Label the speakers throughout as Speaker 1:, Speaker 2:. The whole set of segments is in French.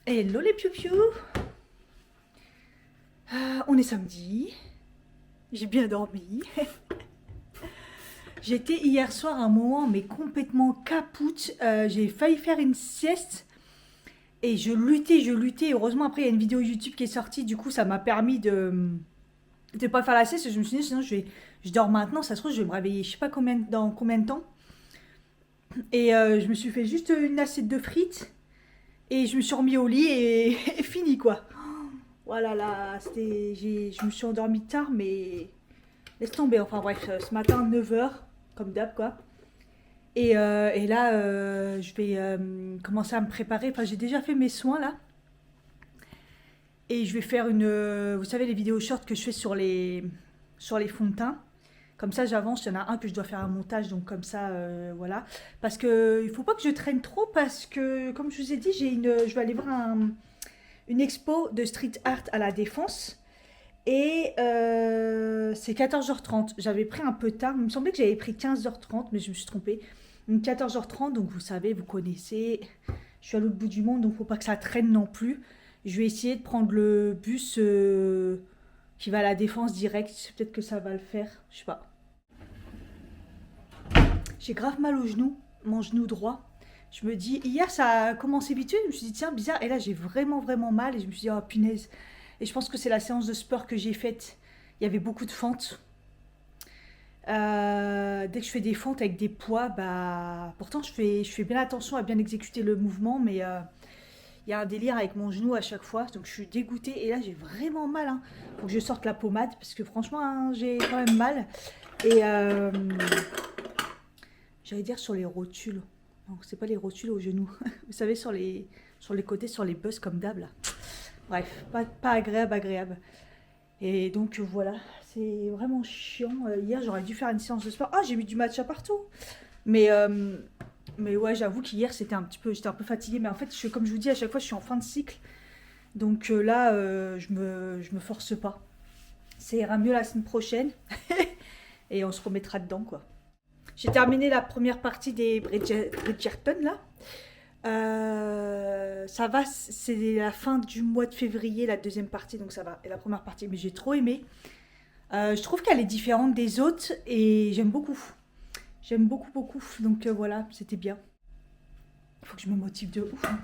Speaker 1: Hello les piou-piou. On est samedi, j'ai bien dormi. J'étais hier soir à un moment mais complètement capoute. J'ai failli faire une sieste et je luttais. Heureusement après il y a une vidéo YouTube qui est sortie, du coup ça m'a permis de pas faire la sieste. Je me suis dit sinon je dors maintenant, ça se trouve je vais me réveiller je sais pas dans combien de temps. Et je me suis fait juste une assiette de frites et je me suis remis au lit et, et fini quoi. Voilà là, je me suis endormie tard mais laisse tomber, enfin bref, ce matin 9 h comme d'hab quoi. Et là, je vais commencer à me préparer. Enfin, j'ai déjà fait mes soins là. Et je vais faire vous savez, les vidéos short que je fais sur les fonds de teint. Comme ça, j'avance. Il y en a un que je dois faire un montage, donc comme ça, voilà. Parce que il faut pas que je traîne trop parce que, comme je vous ai dit, je vais aller voir une expo de street art à la Défense. Et c'est 14h30. J'avais pris un peu tard. Il me semblait que j'avais pris 15h30, mais je me suis trompée. Donc 14h30, donc vous savez, vous connaissez. Je suis à l'autre bout du monde, donc faut pas que ça traîne non plus. Je vais essayer de prendre le bus qui va à la Défense direct. Peut-être que ça va le faire. Je sais pas. J'ai grave mal au genou, mon genou droit. Je me dis, hier ça a commencé vite fait. Je me suis dit, tiens, bizarre. Et là, j'ai vraiment, vraiment mal. Et je me suis dit, oh punaise. Et je pense que c'est la séance de sport que j'ai faite. Il y avait beaucoup de fentes. Dès que je fais des fentes avec des poids, bah, pourtant je fais bien attention à bien exécuter le mouvement, mais il y a un délire avec mon genou à chaque fois, donc je suis dégoûtée. Et là, j'ai vraiment mal. Hein. Faut que je sorte la pommade parce que franchement, hein, j'ai quand même mal. Et j'allais dire sur les rotules. Non, c'est pas les rotules au genou. Vous savez, sur les côtés, sur les bosses comme d'hab là. Bref, pas agréable, agréable. Et donc voilà, c'est vraiment chiant. Hier, j'aurais dû faire une séance de sport. Ah, j'ai mis du matcha partout. Mais, euh, mais ouais, j'avoue qu'hier, j'étais un peu fatiguée. Mais en fait, comme je vous dis, à chaque fois, je suis en fin de cycle. Donc là, je me force pas. Ça ira mieux la semaine prochaine. Et on se remettra dedans, quoi. J'ai terminé la première partie des Bridgerton, là. Ça va, c'est la fin du mois de février, la deuxième partie, donc ça va. Et la première partie, mais j'ai trop aimé. Je trouve qu'elle est différente des autres et j'aime beaucoup. J'aime beaucoup, beaucoup. Donc voilà, c'était bien. Il faut que je me motive de ouf. Hein.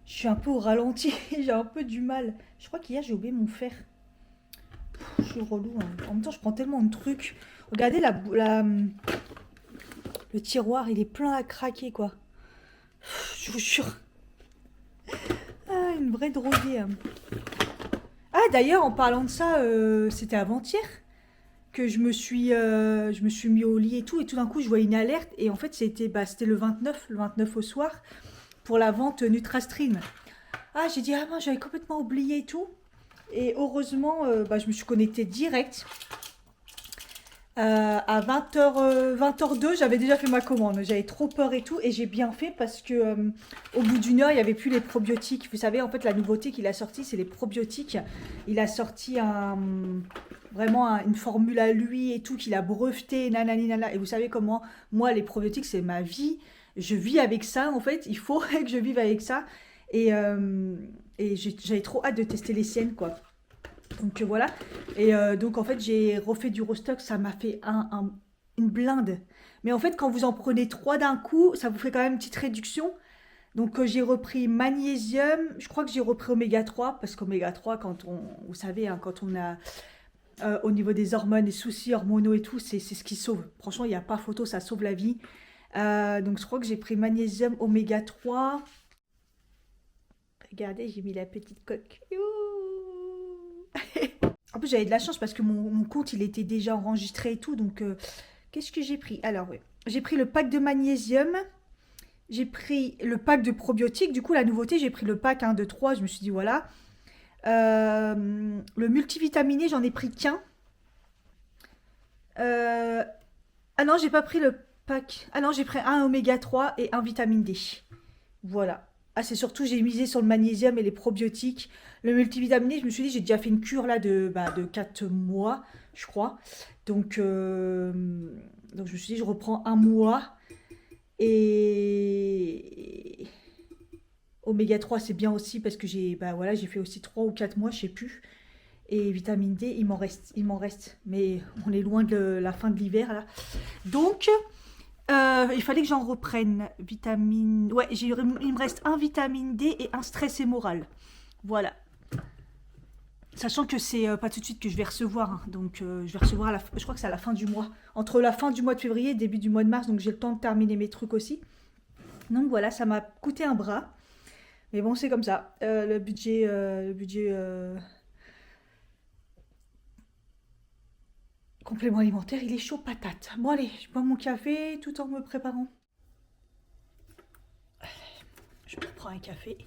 Speaker 1: Je suis un peu au ralenti, j'ai un peu du mal. Je crois qu'hier j'ai oublié mon fer. Je suis relou. Hein. En même temps, je prends tellement de trucs. Regardez le tiroir, il est plein à craquer quoi. Je vous jure. Ah, une vraie droguée. Hein. Ah, d'ailleurs, en parlant de ça, c'était avant-hier que je me suis mis au lit et tout d'un coup, je vois une alerte, et en fait, c'était le 29 au soir, pour la vente NutraStream. Ah, j'ai dit, ah mince, j'avais complètement oublié et tout. Et heureusement, je me suis connectée direct. À 20h02, j'avais déjà fait ma commande. J'avais trop peur et tout. Et j'ai bien fait parce que au bout d'une heure, il n'y avait plus les probiotiques. Vous savez, en fait, la nouveauté qu'il a sortie, c'est les probiotiques. Il a sorti une formule à lui et tout, qu'il a breveté, nanani, nanana. Et vous savez comment, moi, les probiotiques, c'est ma vie. Je vis avec ça, en fait. Il faut que je vive avec ça. Et, euh, et j'avais trop hâte de tester les siennes, quoi. Donc voilà. Et donc en fait, j'ai refait du restock, ça m'a fait une blinde. Mais en fait, quand vous en prenez trois d'un coup, ça vous fait quand même une petite réduction. Donc j'ai repris magnésium, je crois que j'ai repris oméga 3 parce qu'oméga 3, vous savez, hein, quand on a au niveau des hormones, des soucis hormonaux et tout, c'est ce qui sauve. Franchement, il n'y a pas photo, ça sauve la vie. Donc je crois que j'ai pris magnésium, oméga 3. Regardez, j'ai mis la petite coque. En plus, j'avais de la chance parce que mon compte, il était déjà enregistré et tout. Donc, qu'est-ce que j'ai pris? Alors, oui. J'ai pris le pack de magnésium. J'ai pris le pack de probiotiques. Du coup, la nouveauté, j'ai pris le pack 1, 2, 3. Je me suis dit, voilà. Le multivitaminé, j'en ai pris qu'un. Euh, ah non, j'ai pas pris le pack. Ah non, j'ai pris un oméga 3 et un vitamine D. Voilà. Ah, c'est surtout, j'ai misé sur le magnésium et les probiotiques. Le multivitaminé, je me suis dit, j'ai déjà fait une cure là de 4 mois, je crois. Donc, donc, je me suis dit, je reprends un mois. Et Oméga 3, c'est bien aussi parce que bah voilà, j'ai fait aussi 3 ou 4 mois, je sais plus. Et vitamine D, il m'en reste. Mais on est loin de la fin de l'hiver là. Donc, il fallait que j'en reprenne. Vitamine. Ouais, il me reste un vitamine D et un stress et moral. Voilà. Sachant que c'est pas tout de suite que je vais recevoir. Hein. Donc, je vais recevoir je crois que c'est à la fin du mois. Entre la fin du mois de février et début du mois de mars. Donc, j'ai le temps de terminer mes trucs aussi. Donc, voilà, ça m'a coûté un bras. Mais bon, c'est comme ça. Le budget complément alimentaire, il est chaud patate. Bon, allez, je bois mon café tout en me préparant. Je prends un café.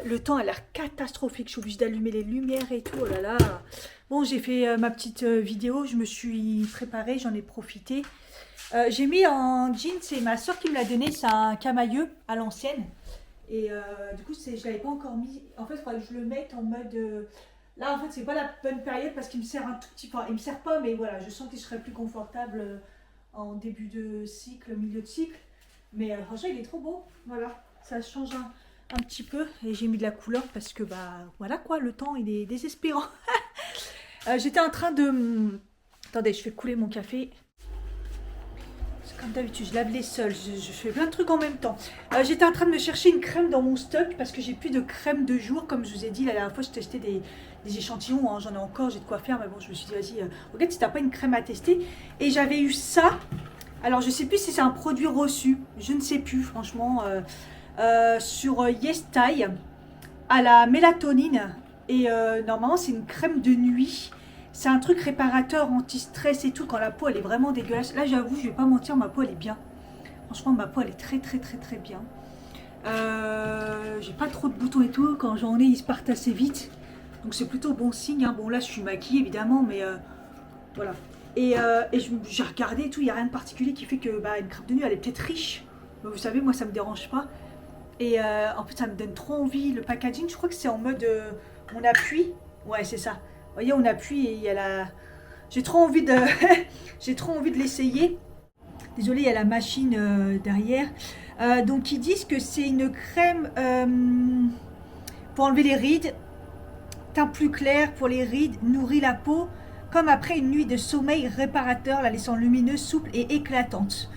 Speaker 1: Le temps a l'air catastrophique. Je suis obligée d'allumer les lumières et tout. Oh là là. Bon, j'ai fait ma petite vidéo. Je me suis préparée. J'en ai profité. J'ai mis en jean. C'est ma soeur qui me l'a donné. C'est un camailleux à l'ancienne. Et du coup, je ne l'avais pas encore mis. En fait, il faudrait que je le mette en mode. Là, en fait, c'est pas la bonne période parce qu'il me sert un tout petit peu. Il me sert pas, mais voilà, je sens que je serais plus confortable en début de cycle, milieu de cycle. Mais franchement, il est trop beau. Voilà. Ça change un petit peu et j'ai mis de la couleur parce que bah voilà quoi, le temps il est désespérant. J'étais en train de... Attendez, je fais couler mon café. Comme d'habitude, je lave les sols, je fais plein de trucs en même temps. J'étais en train de me chercher une crème dans mon stock parce que j'ai plus de crème de jour. Comme je vous ai dit la dernière fois, je testais des échantillons, hein, j'en ai encore, j'ai de quoi faire. Mais bon, je me suis dit, vas-y, regarde si t'as pas une crème à tester. Et j'avais eu ça. Alors, je sais plus si c'est un produit reçu. Je ne sais plus, franchement. Sur YesThai à la mélatonine et normalement c'est une crème de nuit, c'est un truc réparateur anti-stress et tout quand la peau elle est vraiment dégueulasse. Là j'avoue, je vais pas mentir, ma peau elle est bien, franchement ma peau elle est très très très très bien. J'ai pas trop de boutons et tout, quand j'en ai ils se partent assez vite, donc c'est plutôt bon signe, hein. Bon là je suis maquillée évidemment, mais voilà. Et j'ai regardé et tout, il n'y a rien de particulier qui fait que bah, une crème de nuit elle est peut-être riche, mais vous savez moi ça me dérange pas. Et en plus, ça me donne trop envie. Le packaging, je crois que c'est en mode on appuie. Ouais, c'est ça. Vous voyez, on appuie et il y a la. J'ai trop envie de, j'ai trop envie de l'essayer. Désolée, il y a la machine derrière. Donc, ils disent que c'est une crème pour enlever les rides, teint plus clair pour les rides, nourrit la peau, comme après une nuit de sommeil réparateur, la laissant lumineuse, souple et éclatante.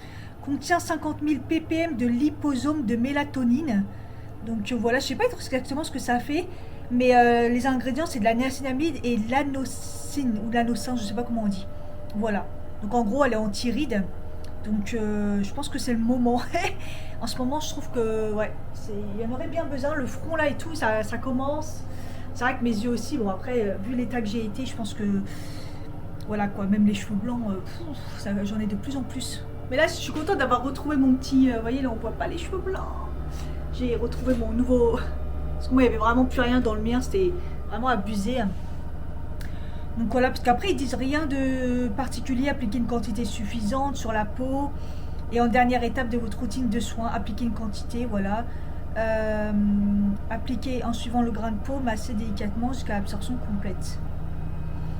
Speaker 1: Contient 50 000 ppm de liposome de mélatonine. Donc voilà, je sais pas exactement ce que ça fait, mais les ingrédients c'est de la niacinamide et l'anosine ou l'anosine, je sais pas comment on dit. Voilà. Donc en gros, elle est anti-rides. Donc je pense que c'est le moment. En ce moment, je trouve que ouais, il y en aurait bien besoin. Le front là et tout, ça commence. C'est vrai que mes yeux aussi. Bon après, vu l'état que j'ai été, je pense que voilà quoi, même les cheveux blancs, j'en ai de plus en plus. Mais là, je suis contente d'avoir retrouvé mon petit... vous voyez, là, on voit pas les cheveux blancs. J'ai retrouvé mon nouveau... Parce que moi, il n'y avait vraiment plus rien dans le mien. C'était vraiment abusé. Donc voilà, parce qu'après, ils disent rien de particulier. Appliquer une quantité suffisante sur la peau. Et en dernière étape de votre routine de soins, appliquer une quantité, voilà. Appliquer en suivant le grain de peau, masser délicatement jusqu'à l'absorption complète.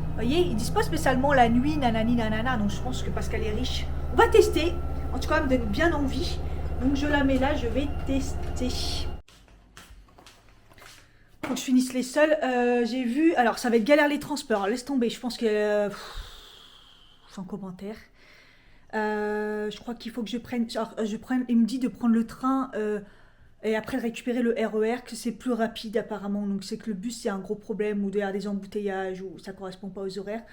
Speaker 1: Vous voyez, ils disent pas spécialement la nuit, nanani, nanana. Donc je pense que parce qu'elle est riche... On va tester. En tout cas, elle me donne bien envie. Donc je la mets là, je vais tester. Faut que je finisse les sols. J'ai vu... Alors, ça va être galère les transports. Laisse tomber. Je pense que... sans commentaire. Je crois qu'il faut que je prenne... Alors, il me dit de prendre le train et après de récupérer le RER, que c'est plus rapide apparemment. Donc c'est que le bus, c'est un gros problème, ou il y a des embouteillages, ou ça correspond pas aux horaires.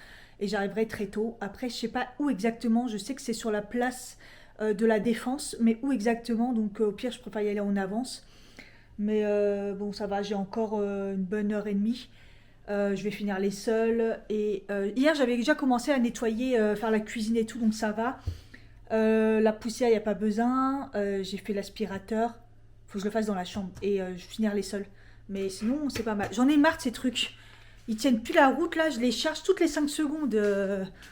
Speaker 1: Et j'arriverai très tôt. Après, je sais pas où exactement. Je sais que c'est sur la place de la Défense, mais où exactement. Donc au pire, je préfère y aller en avance. Mais bon, ça va, j'ai encore une bonne heure et demie. Je vais finir les sols. Et hier, j'avais déjà commencé à nettoyer, faire la cuisine et tout, donc ça va. La poussière, il n'y a pas besoin. J'ai fait l'aspirateur. Faut que je le fasse dans la chambre. Et je vais finir les sols. Mais sinon, c'est pas mal. J'en ai marre de ces trucs. Ils tiennent plus la route, là. Je les charge toutes les 5 secondes.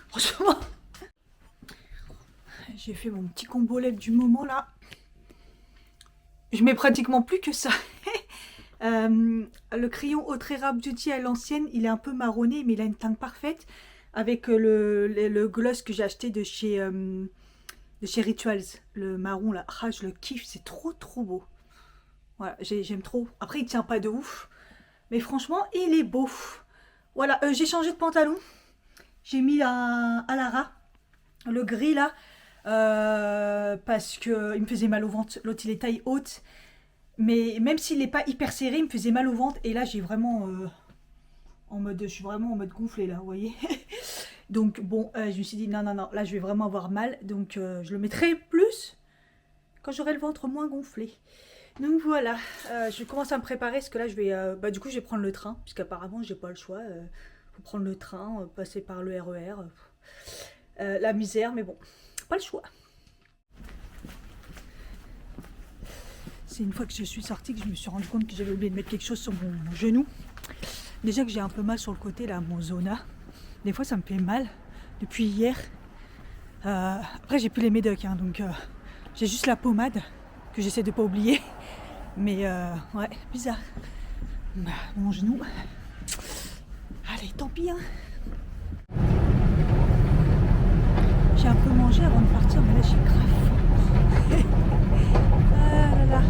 Speaker 1: Franchement. J'ai fait mon petit combo lait du moment, là. Je mets pratiquement plus que ça. Le crayon Autrera Beauty à l'ancienne, il est un peu marronné, mais il a une teinte parfaite. Avec le gloss que j'ai acheté de chez Rituals. Le marron, là. Ah, je le kiffe, c'est trop trop beau. Voilà, j'aime trop. Après, il tient pas de ouf. Mais franchement, il est beau. Voilà, j'ai changé de pantalon. J'ai mis un Alara, le gris là. Parce que il me faisait mal au ventre. L'autre, il est taille haute. Mais même s'il n'est pas hyper serré, il me faisait mal au ventre. Et là, j'ai vraiment... je suis vraiment en mode gonflé là, vous voyez. Donc bon, je me suis dit non, non, non, là je vais vraiment avoir mal. Donc je le mettrai plus quand j'aurai le ventre moins gonflé. Donc voilà, je commence à me préparer parce que là je vais, du coup je vais prendre le train puisqu'apparemment j'ai pas le choix. Faut prendre le train, passer par le RER, la misère, mais bon, pas le choix. C'est une fois que je suis sortie que je me suis rendu compte que j'avais oublié de mettre quelque chose sur mon genou. Déjà que j'ai un peu mal sur le côté là, mon zona. Des fois ça me fait mal depuis hier. Après j'ai plus les médocs, hein, donc j'ai juste la pommade que j'essaie de pas oublier. Mais ouais, bizarre. Mon genou. Allez, tant pis. Hein. J'ai un peu mangé avant de partir, mais là j'ai grave faim. Ah là là.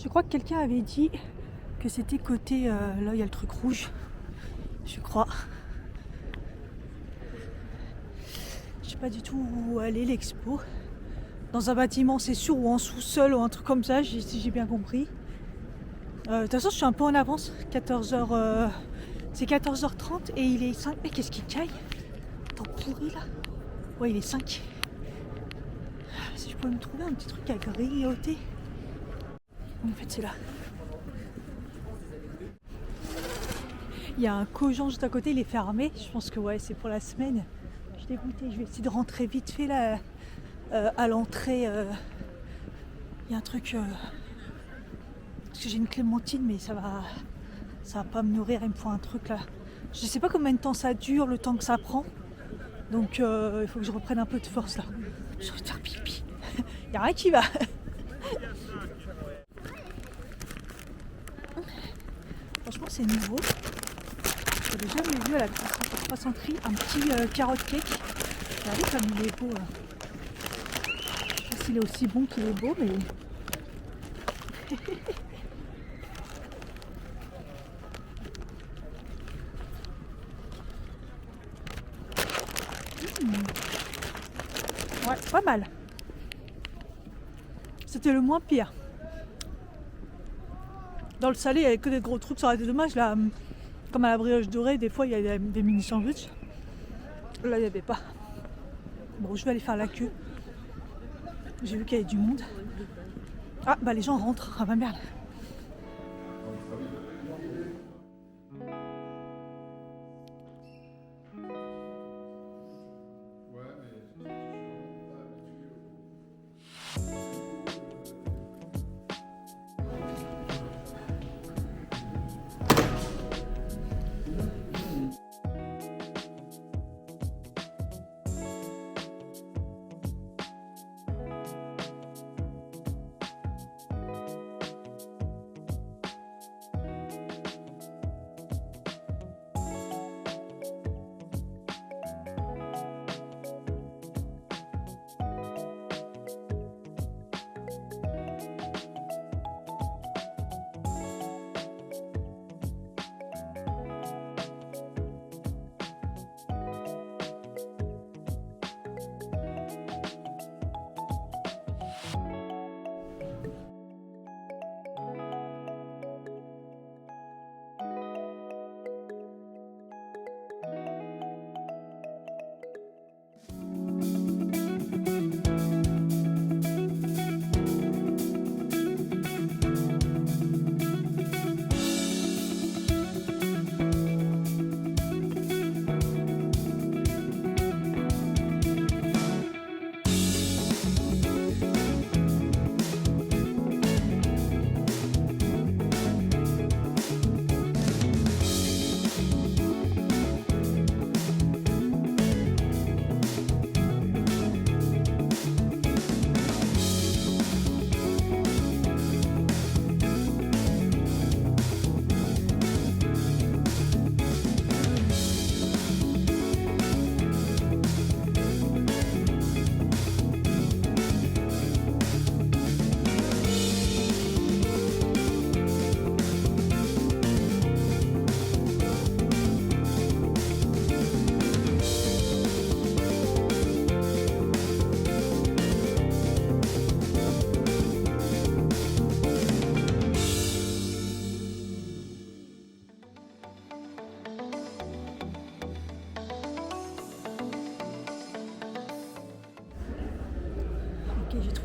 Speaker 1: Je crois que quelqu'un avait dit que c'était côté... là, il y a le truc rouge. Je crois. Je sais pas du tout où aller, l'expo. Dans un bâtiment, c'est sûr, ou en sous-sol, ou un truc comme ça, si j'ai bien compris. De toute façon, je suis un peu en avance. 14h... c'est 14h30 et il est 5. Mais qu'est-ce qui caille? Tant pourri, là. Ouais, il est 5. Si je peux me trouver un petit truc à grignoter. En fait, c'est là. Il y a un Cogent juste à côté, il est fermé. Je pense que ouais, c'est pour la semaine. Je suis dégoûtée, je vais essayer de rentrer vite fait là. À l'entrée, il y a un truc. Parce que j'ai une clémentine, mais ça va pas me nourrir. Il me faut un truc là. Je sais pas combien de temps ça dure, le temps que ça prend. Donc il faut que je reprenne un peu de force là. Je vais faire pipi. Il n'y a rien qui va. Franchement, c'est nouveau. J'ai jamais vu à la croissanterie un petit carrot cake. Regardez comme il est beau. Je sais pas s'il est aussi bon qu'il est beau, mais. Ouais, pas mal. C'était le moins pire. Dans le salé, il n'y avait que des gros trucs, ça aurait été dommage. Là, comme à la brioche dorée, des fois, il y a des mini sandwichs. Là, il n'y avait pas. Bon, je vais aller faire la queue. J'ai vu qu'il y avait du monde. Ah, bah les gens rentrent. Ah bah merde.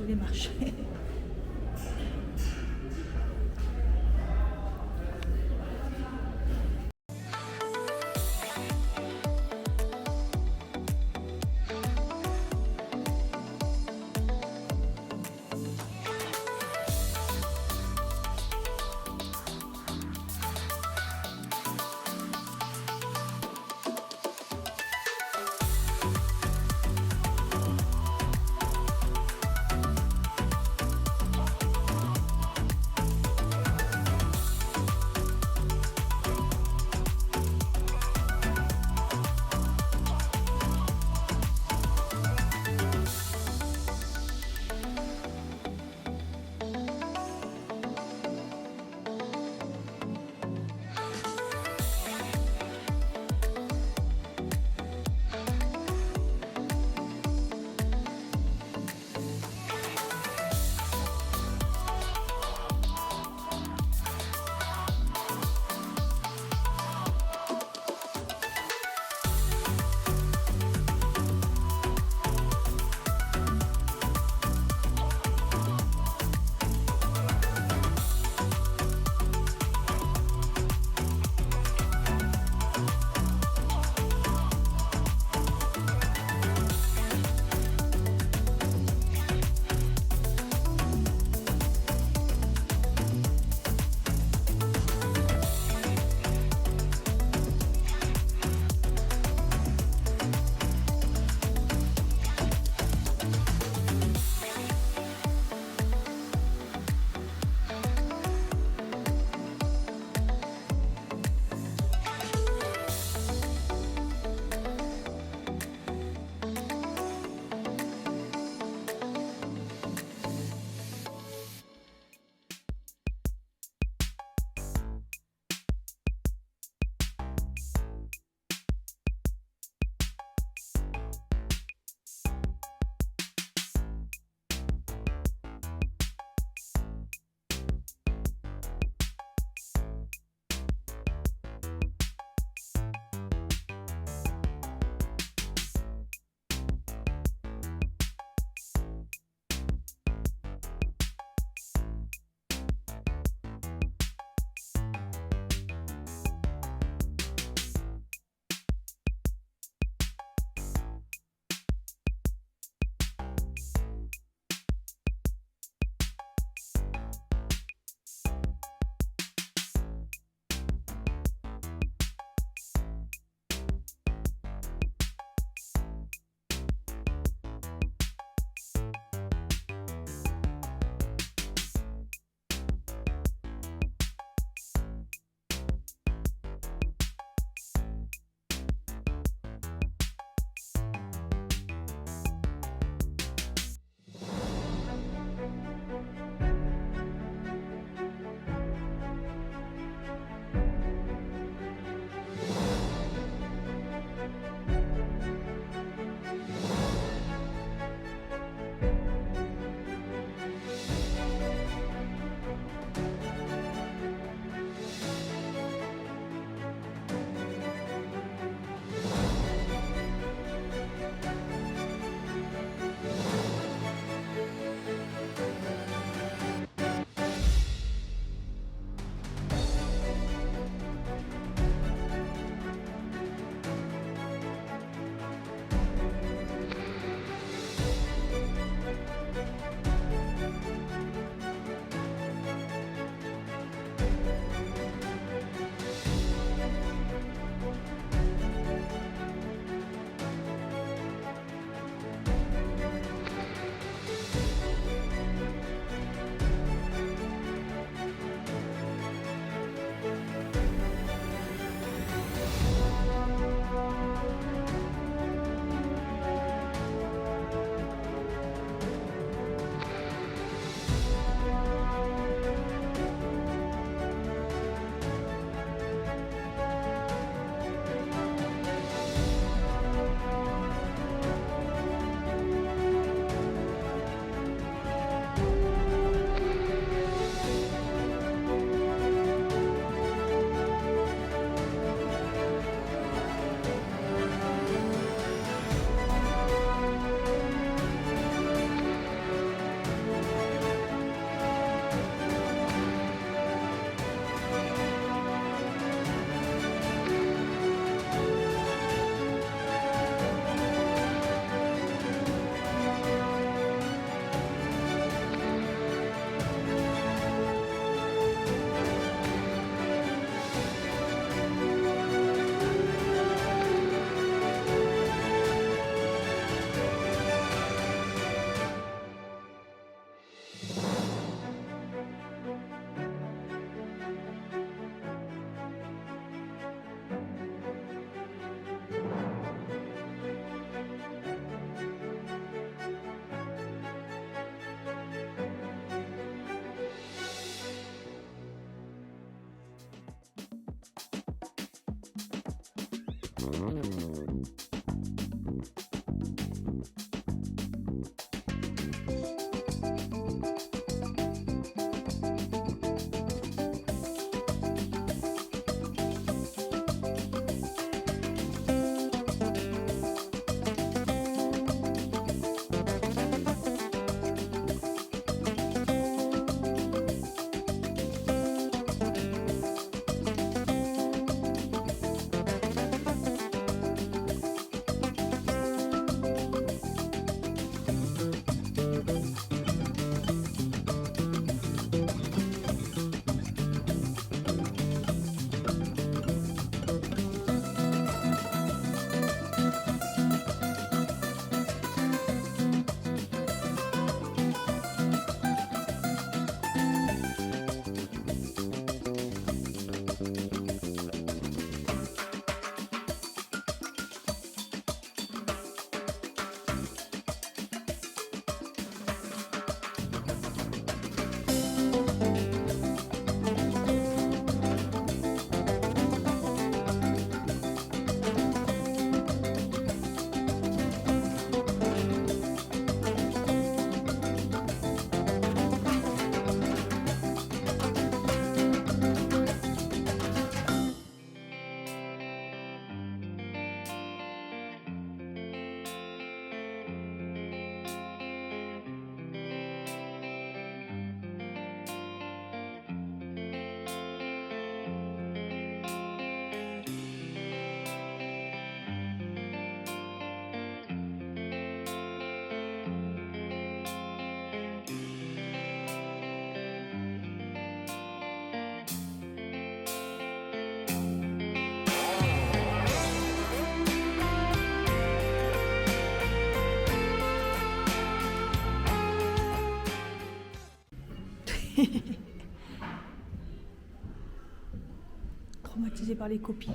Speaker 1: tous les marchés. Traumatisé par les copies.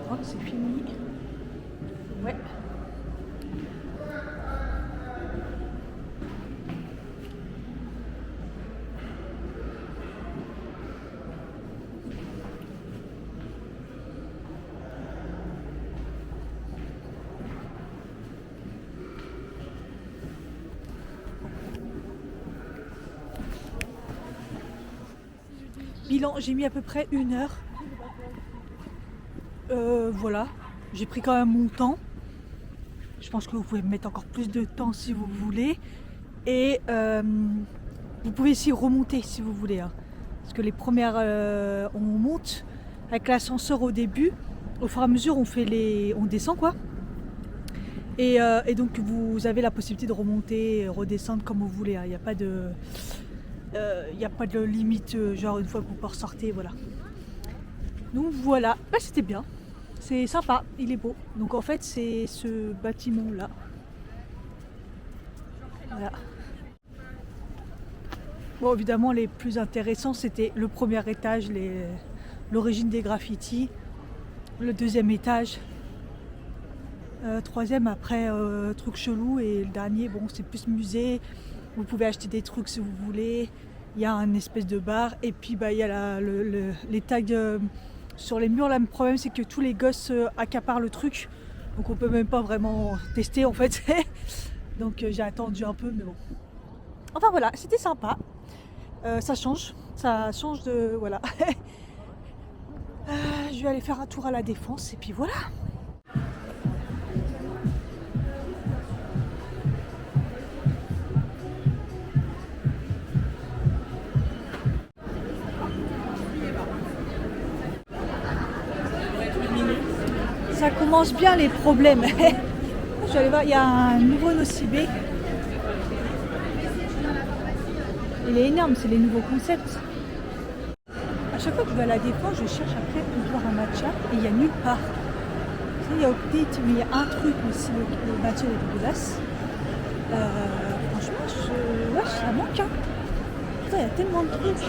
Speaker 1: crois que c'est fini. Ouais. Bilan, j'ai mis à peu près 1 heure. Voilà, j'ai pris quand même mon temps. Je pense que vous pouvez mettre encore plus de temps si vous voulez. Et vous pouvez aussi remonter si vous voulez. Hein. Parce que les premières, on monte avec l'ascenseur au début. Au fur et à mesure, on descend quoi. Et donc vous avez la possibilité de remonter, redescendre comme vous voulez. Hein. Il n'y a pas de... Il n'y a pas de limite, genre une fois que vous ressortez, voilà. Donc voilà, bah, c'était bien, c'est sympa, il est beau. Donc en fait c'est ce bâtiment là. Voilà. Bon évidemment les plus intéressants c'était le premier étage, l'origine des graffitis, le deuxième étage, troisième après truc chelou et le dernier bon c'est plus musée. Vous pouvez acheter des trucs si vous voulez. Il y a un espèce de bar. Et puis bah, il y a les tags sur les murs. Là, le problème, c'est que tous les gosses accaparent le truc. Donc on peut même pas vraiment tester en fait. Donc j'ai attendu un peu, mais bon. Enfin voilà, c'était sympa. Ça change. Ça change de... Voilà. Je vais aller faire un tour à la Défense. Et puis voilà. Ça commence bien les problèmes. Je vais aller voir, il y a un nouveau Nocibé. Il est énorme, c'est les nouveaux concepts. À chaque fois que je vais à la Défense, je cherche après pour boire un matcha et il n'y a nulle part. Il y a Update, mais il y a un truc, mais si le matcha est dégueulasse. Franchement, ouais, ça manque. Hein. Putain, il y a tellement de trucs. Ça,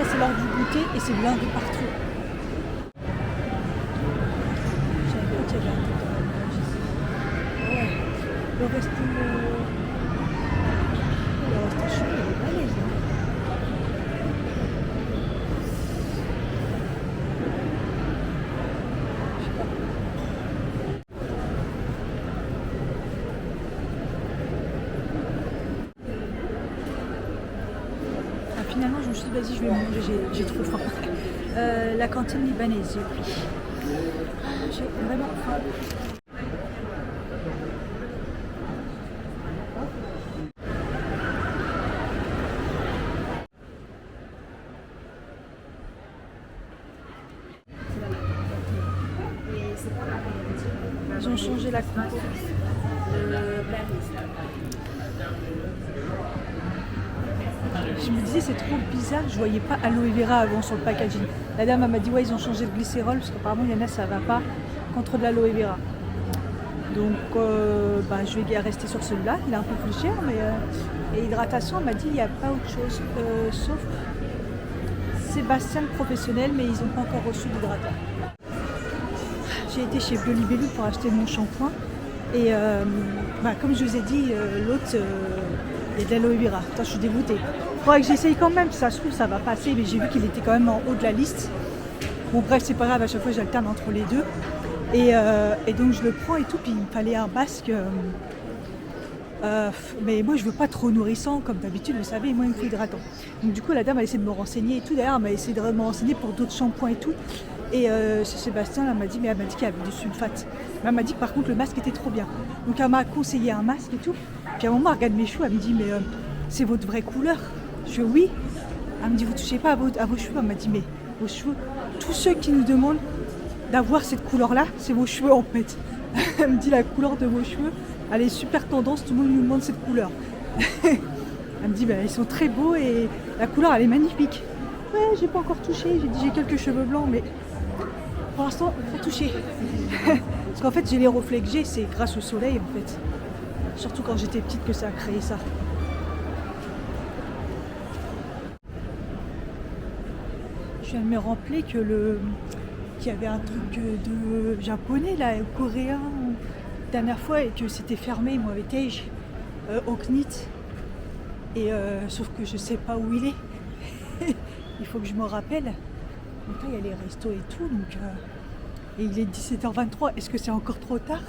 Speaker 1: c'est l'heure du goûter et c'est blindé partout. Le resto chaud, il est balèze. Finalement, je me suis dit, vas-y, je vais manger, j'ai trop faim. La cantine libanaise, j'ai pris. J'ai vraiment faim. Ils ont changé la compo. Je me disais c'est trop bizarre, je voyais pas aloe vera avant sur le packaging. La dame m'a dit ouais ils ont changé de glycérol parce qu'apparemment il y en a ça va pas contre de l'aloe vera. Donc je vais rester sur celui-là, il est un peu plus cher mais et hydratation elle m'a dit il n'y a pas autre chose sauf Sébastien le professionnel mais ils n'ont pas encore reçu d'hydratant. J'ai été chez Biolibellu pour acheter mon shampoing et comme je vous ai dit l'autre il y a de l'aloe vera. Attends, je suis dégoûtée. Faudrait que j'essaye quand même, ça se trouve ça va passer, mais j'ai vu qu'il était quand même en haut de la liste. Bon bref, c'est pas grave, à chaque fois j'alterne entre les deux. Et donc je le prends et tout, puis il me fallait un basque. Mais moi je veux pas trop nourrissant, comme d'habitude, vous savez, moi il me faut hydratant. Donc du coup la dame a essayé de me renseigner et tout, d'ailleurs elle m'a essayé de me renseigner pour d'autres shampoings et tout. Et Sébastien elle m'a dit qu'il y avait du sulfate. Mais elle m'a dit que par contre le masque était trop bien. Donc elle m'a conseillé un masque et tout. Puis à un moment elle regarde mes cheveux, elle me dit mais c'est votre vraie couleur? Je dis oui. Elle me dit vous touchez pas à vos cheveux? Elle m'a dit mais vos cheveux, tous ceux qui nous demandent d'avoir cette couleur là, c'est vos cheveux en fait. Elle me dit la couleur de vos cheveux, elle est super tendance, tout le monde nous demande cette couleur. Elle me dit ils sont très beaux et la couleur elle est magnifique. Ouais, j'ai pas encore touché, j'ai dit j'ai quelques cheveux blancs mais pour l'instant pas touché. Parce qu'en fait j'ai les reflets que j'ai, c'est grâce au soleil en fait. Surtout quand j'étais petite que ça a créé ça. Je viens de me rappeler que qu'il y avait un truc de japonais là, coréen, dernière fois, et que c'était fermé, moi avec Tej, au Knit. Et sauf que je sais pas où il est. Il faut que je me rappelle. Donc là, il y a les restos et tout. Donc, et il est 17h23. Est-ce que c'est encore trop tard?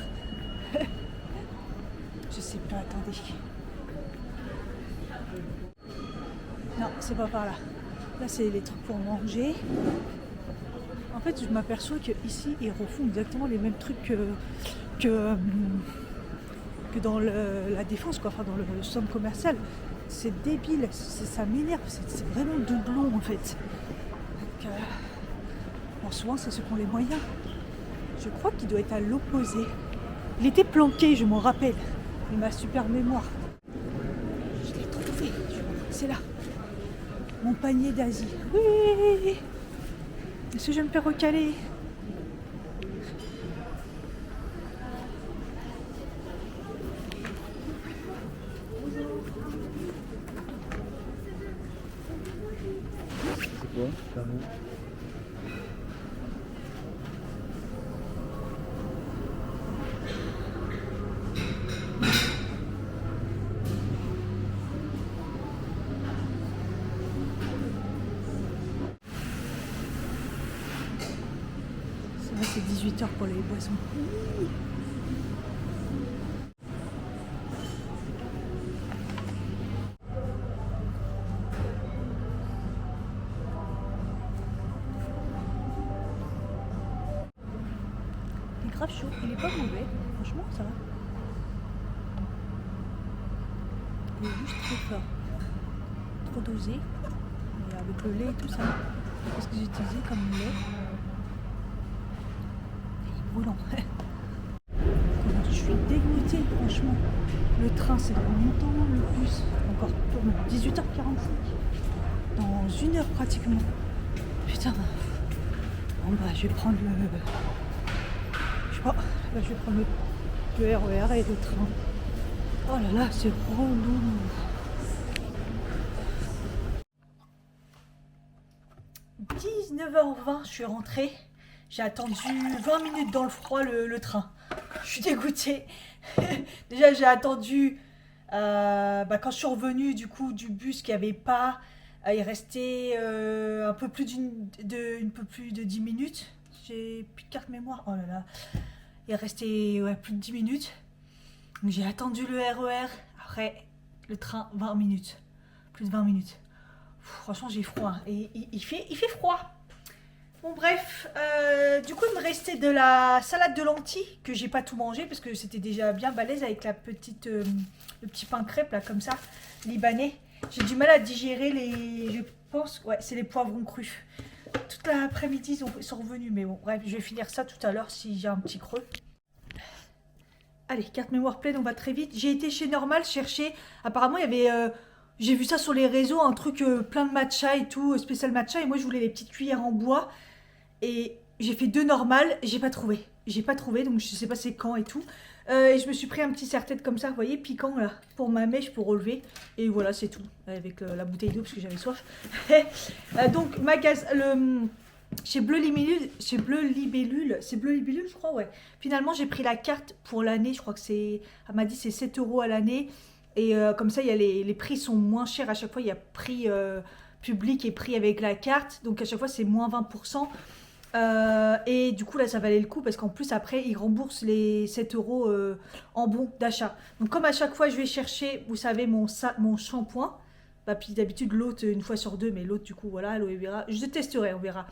Speaker 1: Je sais pas, attendez. Non, c'est pas par là. Là, c'est les trucs pour manger. En fait, je m'aperçois qu'ici, ils refont exactement les mêmes trucs que dans la Défense, quoi. Enfin, dans le centre commercial. C'est débile, ça m'énerve, c'est vraiment doublon en fait. Donc, souvent, c'est ceux qui ont les moyens. Je crois qu'il doit être à l'opposé. Il était planqué, je m'en rappelle. Il m'a super mémoire. Je l'ai trouvé, c'est là. Mon panier d'Asie. Oui. Est-ce que je me fais recaler?
Speaker 2: C'est quoi, pardon?
Speaker 1: C'est vrai, c'est 18h pour les boissons. Il est grave chaud, il est pas mauvais. Franchement, ça va. Il est juste trop fort. Trop dosé. Et avec le lait et tout ça. Qu'est-ce que j'ai utilisé comme lait? Il est brûlant. Je suis dégoûtée, franchement. Le train, c'est dans longtemps, le bus. Encore 18h45. Dans 1 heure pratiquement. Putain. Bon bah, je vais prendre le... Je sais pas. Là, je vais prendre le RER et le train. Oh là là, c'est relou. « 19h20, je suis rentrée. J'ai attendu 20 minutes dans le froid le train. Je suis dégoûtée. Déjà, j'ai attendu quand je suis revenue du coup du bus qu'il n'y avait pas. Il restait un peu plus de 10 minutes. J'ai plus de carte mémoire. Oh là là. Il restait plus de 10 minutes. J'ai attendu le RER. Après, le train, 20 minutes. Plus de 20 minutes. Franchement, j'ai froid. Et il fait froid. Bon, bref. Du coup, il me restait de la salade de lentilles que j'ai pas tout mangé parce que c'était déjà bien balèze avec le petit pain crêpe, là, comme ça, libanais. J'ai du mal à digérer je pense, ouais, c'est les poivrons crus. Toute l'après-midi, ils sont revenus. Mais bon, bref, je vais finir ça tout à l'heure si j'ai un petit creux. Allez, carte mémoire pleine, on va très vite. J'ai été chez Normal chercher. Apparemment, il y avait... j'ai vu ça sur les réseaux, un truc plein de matcha et tout, spécial matcha. Et moi, je voulais les petites cuillères en bois. Et j'ai fait 2 normales, j'ai pas trouvé. J'ai pas trouvé, donc je sais pas c'est quand et tout. Et je me suis pris un petit serre-tête comme ça, vous voyez, piquant là, pour ma mèche, pour relever. Et voilà, c'est tout. Avec la bouteille d'eau, parce que j'avais soif. Donc, chez Bleu Libellule, c'est Bleu Libellule, je crois, ouais. Finalement, j'ai pris la carte pour l'année, je crois que c'est... Elle m'a dit c'est 7 € à l'année. Et comme ça, il y a les prix sont moins chers à chaque fois. Il y a prix public et prix avec la carte. Donc à chaque fois, c'est moins 20%. Et du coup, là, ça valait le coup parce qu'en plus, après, ils remboursent les 7 € en bon d'achat. Donc comme à chaque fois, je vais chercher, vous savez, mon shampoing. Bah, puis d'habitude, l'autre, une fois sur 2, mais l'autre, du coup, voilà, aloe vera. Je testerai, on verra.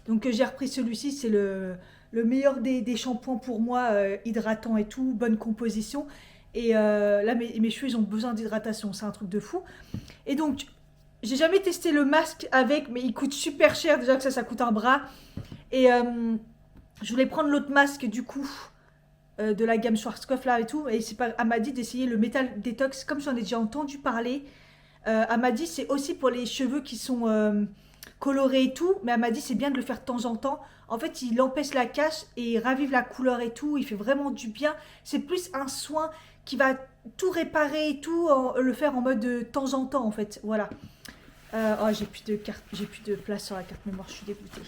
Speaker 1: Donc j'ai repris celui-ci, c'est le meilleur des shampoings pour moi, hydratant et tout, bonne composition. Et là, mes cheveux, ils ont besoin d'hydratation. C'est un truc de fou. Et donc, j'ai jamais testé le masque avec, mais il coûte super cher. Déjà que ça coûte un bras. Et je voulais prendre l'autre masque, du coup, de la gamme Schwarzkopf, là, et tout. Et elle m'a dit d'essayer le Metal Detox. Comme j'en ai déjà entendu parler, elle m'a dit c'est aussi pour les cheveux qui sont colorés et tout. Mais elle m'a dit c'est bien de le faire de temps en temps. En fait, il empêche la cache et il ravive la couleur et tout. Il fait vraiment du bien. C'est plus un soin qui va tout réparer et tout, le faire en mode de temps en temps en fait, voilà. Oh, j'ai plus de place sur la carte mémoire, je suis dégoûtée.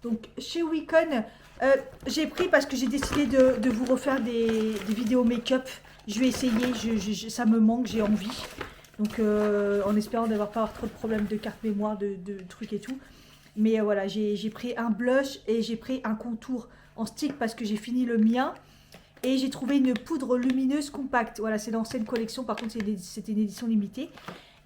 Speaker 1: Donc chez Wicon, j'ai pris parce que j'ai décidé de vous refaire des vidéos make-up. Je vais essayer, ça me manque, j'ai envie. Donc en espérant d'avoir pas avoir trop de problèmes de carte mémoire, de trucs et tout. Mais voilà, j'ai pris un blush et j'ai pris un contour en stick parce que j'ai fini le mien. Et j'ai trouvé une poudre lumineuse compacte. Voilà, c'est l'ancienne collection, par contre c'était une édition limitée.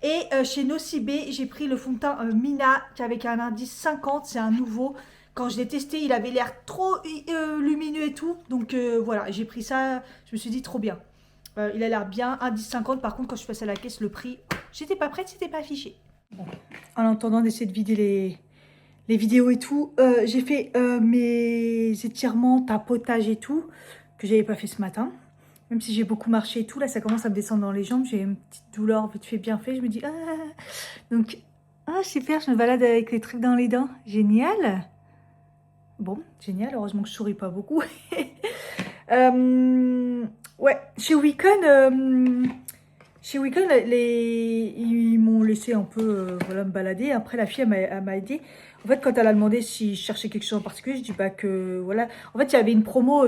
Speaker 1: Et chez Nocibé, j'ai pris le fond de teint Mina avec un indice 50, c'est un nouveau. Quand je l'ai testé, il avait l'air trop lumineux et tout. Donc voilà, j'ai pris ça, je me suis dit trop bien. Il a l'air bien, indice 50. Par contre, quand je suis passée à la caisse, le prix, j'étais pas prête, c'était pas affiché. Bon, en attendant d'essayer de vider les vidéos et tout, j'ai fait mes étirements, tapotage et tout, que j'avais pas fait ce matin. Même si j'ai beaucoup marché et tout, là ça commence à me descendre dans les jambes, j'ai une petite douleur vite fait bien fait, je me dis ah. Donc ah super, je me balade avec les trucs dans les dents, génial. Bon, génial, heureusement que je souris pas beaucoup. Ouais, chez Wicon, ils m'ont laissé un peu voilà, me balader. Après, la fille, elle m'a aidé. En fait, quand elle a demandé si je cherchais quelque chose en particulier, je dis bah que voilà. En fait, il y avait une promo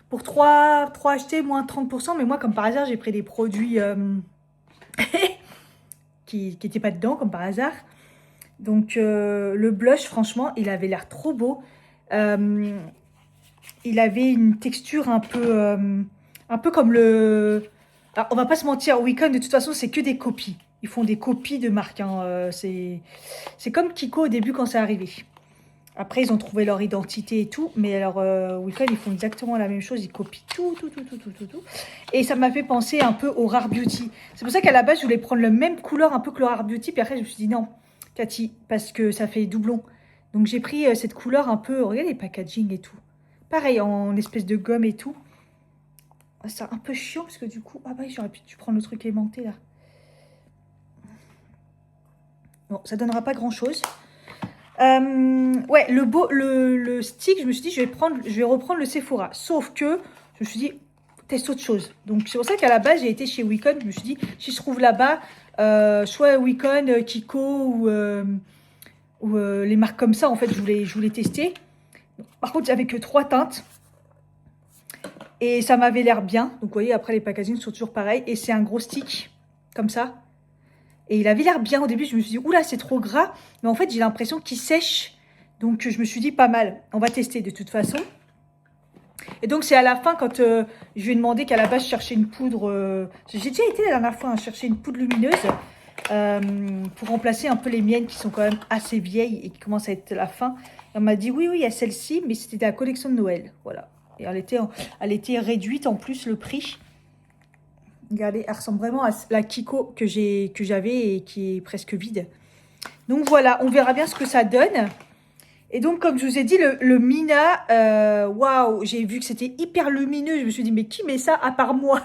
Speaker 1: pour 3 achetés, moins 30%. Mais moi, comme par hasard, j'ai pris des produits qui n'étaient pas dedans, comme par hasard. Donc, le blush, franchement, il avait l'air trop beau. Il avait une texture un peu comme le... Alors, on va pas se mentir, Wicon, de toute façon, c'est que des copies. Ils font des copies de marques. Hein. C'est comme Kiko au début quand c'est arrivé. Après, ils ont trouvé leur identité et tout. Mais alors, Wicon, ils font exactement la même chose. Ils copient tout. Et ça m'a fait penser un peu au Rare Beauty. C'est pour ça qu'à la base, je voulais prendre la même couleur un peu que le Rare Beauty. Puis après, je me suis dit non, Cathy, parce que ça fait doublon. Donc, j'ai pris cette couleur un peu... Regardez les packaging et tout. Pareil, en espèce de gomme et tout. C'est un peu chiant parce que du coup... Ah bah j'aurais pu prendre le truc aimanté là. Bon, ça donnera pas grand chose. Ouais, le stick, je me suis dit, je vais reprendre le Sephora. Sauf que, je me suis dit, teste autre chose. Donc c'est pour ça qu'à la base, j'ai été chez Wicon. Je me suis dit, si je trouve là-bas, soit Wicon, Kiko ou les marques comme ça, en fait, je voulais tester. Par contre, j'avais que 3 teintes. Et ça m'avait l'air bien. Donc, vous voyez, après, les packaging sont toujours pareils. Et c'est un gros stick, comme ça. Et il avait l'air bien. Au début, je me suis dit, oula, c'est trop gras. Mais en fait, j'ai l'impression qu'il sèche. Donc, je me suis dit, pas mal. On va tester de toute façon. Et donc, c'est à la fin, quand je lui ai demandé qu'à la base, je cherchais une poudre... J'ai déjà été la dernière fois, chercher une poudre lumineuse. Pour remplacer un peu les miennes qui sont quand même assez vieilles et qui commencent à être la fin. Et on m'a dit, oui, il y a celle-ci, mais c'était de la collection de Noël. Voilà. Et elle était réduite en plus le prix. Regardez, elle ressemble vraiment à la Kiko que j'avais et qui est presque vide. Donc voilà, on verra bien ce que ça donne. Et donc comme je vous ai dit, le Mina, waouh, j'ai vu que c'était hyper lumineux. Je me suis dit, mais qui met ça à part moi?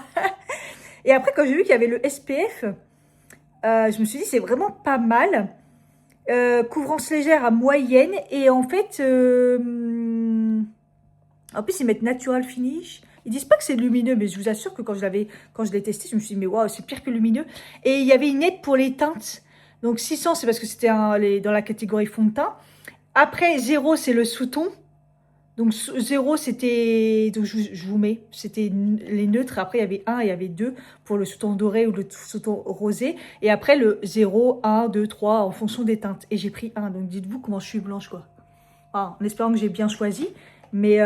Speaker 1: Et après, quand j'ai vu qu'il y avait le SPF, je me suis dit, c'est vraiment pas mal. Couvrance légère à moyenne. Et en fait... En plus, ils mettent Natural Finish. Ils disent pas que c'est lumineux, mais je vous assure que quand je l'ai testé, je me suis dit, mais waouh, c'est pire que lumineux. Et il y avait une aide pour les teintes. Donc 600, c'est parce que c'était dans la catégorie fond de teint. Après, 0, c'est le sous-ton. Donc 0, c'était... Donc je vous mets, c'était les neutres. Après, il y avait 1 et il y avait 2 pour le sous-ton doré ou le sous-ton rosé. Et après, le 0, 1, 2, 3 en fonction des teintes. Et j'ai pris 1. Donc dites-vous comment je suis blanche, quoi. Ah, en espérant que j'ai bien choisi. Mais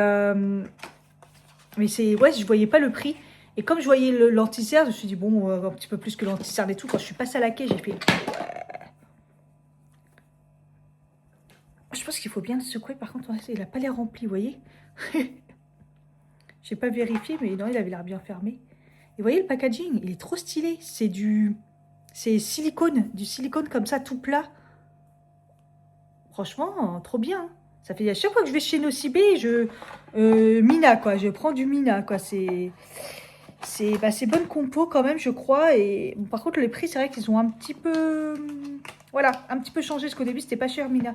Speaker 1: c'est... Ouais, je voyais pas le prix. Et comme je voyais l'anti-cerne, je me suis dit, bon, un petit peu plus que l'anti-cerne et tout. Quand je suis passée à la quai, j'ai fait... Je pense qu'il faut bien le secouer. Par contre, il n'a pas l'air rempli, vous voyez. J'ai pas vérifié, mais non, il avait l'air bien fermé. Et vous voyez, le packaging, il est trop stylé. C'est silicone, du silicone comme ça, tout plat. Franchement, trop bien. Ça fait à chaque fois que je vais chez Nocibé, Mina, quoi. Je prends du Mina, quoi. C'est bonne compo quand même, je crois. Et bon, par contre, les prix, c'est vrai qu'ils ont un petit peu... Voilà, un petit peu changé, parce qu'au début, c'était pas cher, Mina.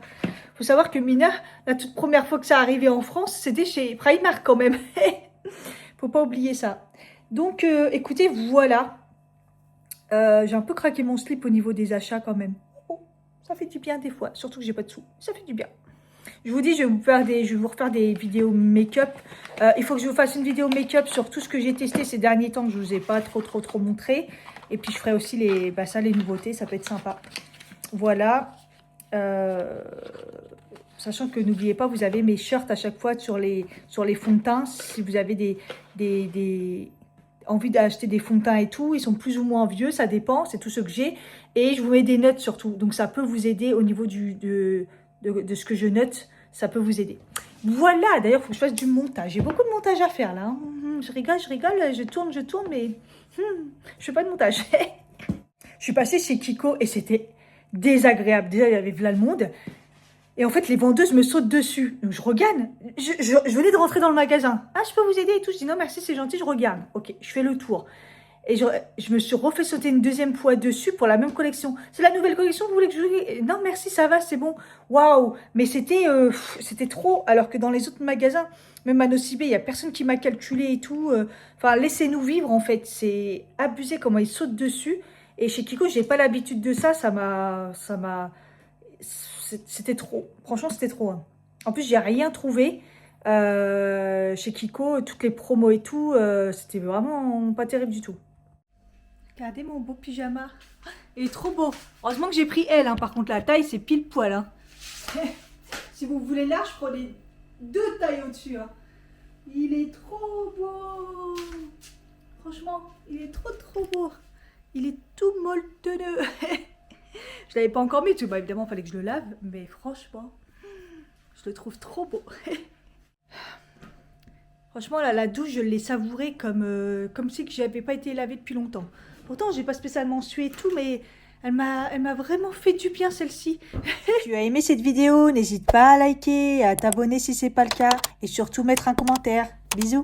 Speaker 1: Faut savoir que Mina, la toute première fois que ça arrivait en France, c'était chez Primark quand même. Faut pas oublier ça. Donc, écoutez, voilà. J'ai un peu craqué mon slip au niveau des achats quand même. Oh, ça fait du bien des fois, surtout que j'ai pas de sous. Ça fait du bien. Je vous dis, je vais vous refaire des vidéos make-up. Il faut que je vous fasse une vidéo make-up sur tout ce que j'ai testé ces derniers temps que je ne vous ai pas trop montré. Et puis je ferai aussi les nouveautés, ça peut être sympa. Voilà. Sachant que n'oubliez pas, vous avez mes shirts à chaque fois sur les fonds de teint. Si vous avez envie d'acheter des fonds de teint et tout, ils sont plus ou moins vieux, ça dépend, c'est tout ce que j'ai. Et je vous mets des notes surtout, donc ça peut vous aider au niveau de ce que je note, ça peut vous aider. Voilà, d'ailleurs, il faut que je fasse du montage. J'ai beaucoup de montage à faire là. Hein. Je rigole, je tourne, mais je fais pas de montage. Je suis passée chez Kiko et c'était désagréable. Déjà, il y avait plein le monde. Et en fait, les vendeuses me sautent dessus. Donc, je regarde. Je venais de rentrer dans le magasin. Ah, je peux vous aider et tout. Je dis non, merci, c'est gentil, je regarde. Ok, je fais le tour. Et je me suis refait sauter une deuxième fois dessus pour la même collection. C'est la nouvelle collection, vous voulez que je vous... Non, merci, ça va, c'est bon. Waouh. Mais c'était trop. Alors que dans les autres magasins, même à Nocibé, il n'y a personne qui m'a calculé et tout. Enfin, laissez-nous vivre, en fait. C'est abusé comment ils sautent dessus. Et chez Kiko, j'ai pas l'habitude de ça. C'était trop. Franchement, c'était trop. Hein. En plus, j'ai rien trouvé. Chez Kiko, toutes les promos et tout, c'était vraiment pas terrible du tout. Regardez mon beau pyjama. Il est trop beau. Heureusement que j'ai pris L. Hein. Par contre, la taille, c'est pile poil. Hein. Si vous voulez large, prenez 2 tailles au-dessus. Hein. Il est trop beau. Franchement, il est trop beau. Il est tout molleteux. Je l'avais pas encore mis. Parce que, bah, évidemment, il fallait que je le lave. Mais franchement, je le trouve trop beau. Franchement, là, la douche, je l'ai savourée comme si je n'avais pas été lavée depuis longtemps. Pourtant, j'ai pas spécialement sué et tout, mais elle m'a vraiment fait du bien, celle-ci. Si tu as aimé cette vidéo, n'hésite pas à liker, à t'abonner si ce n'est pas le cas, et surtout mettre un commentaire. Bisous.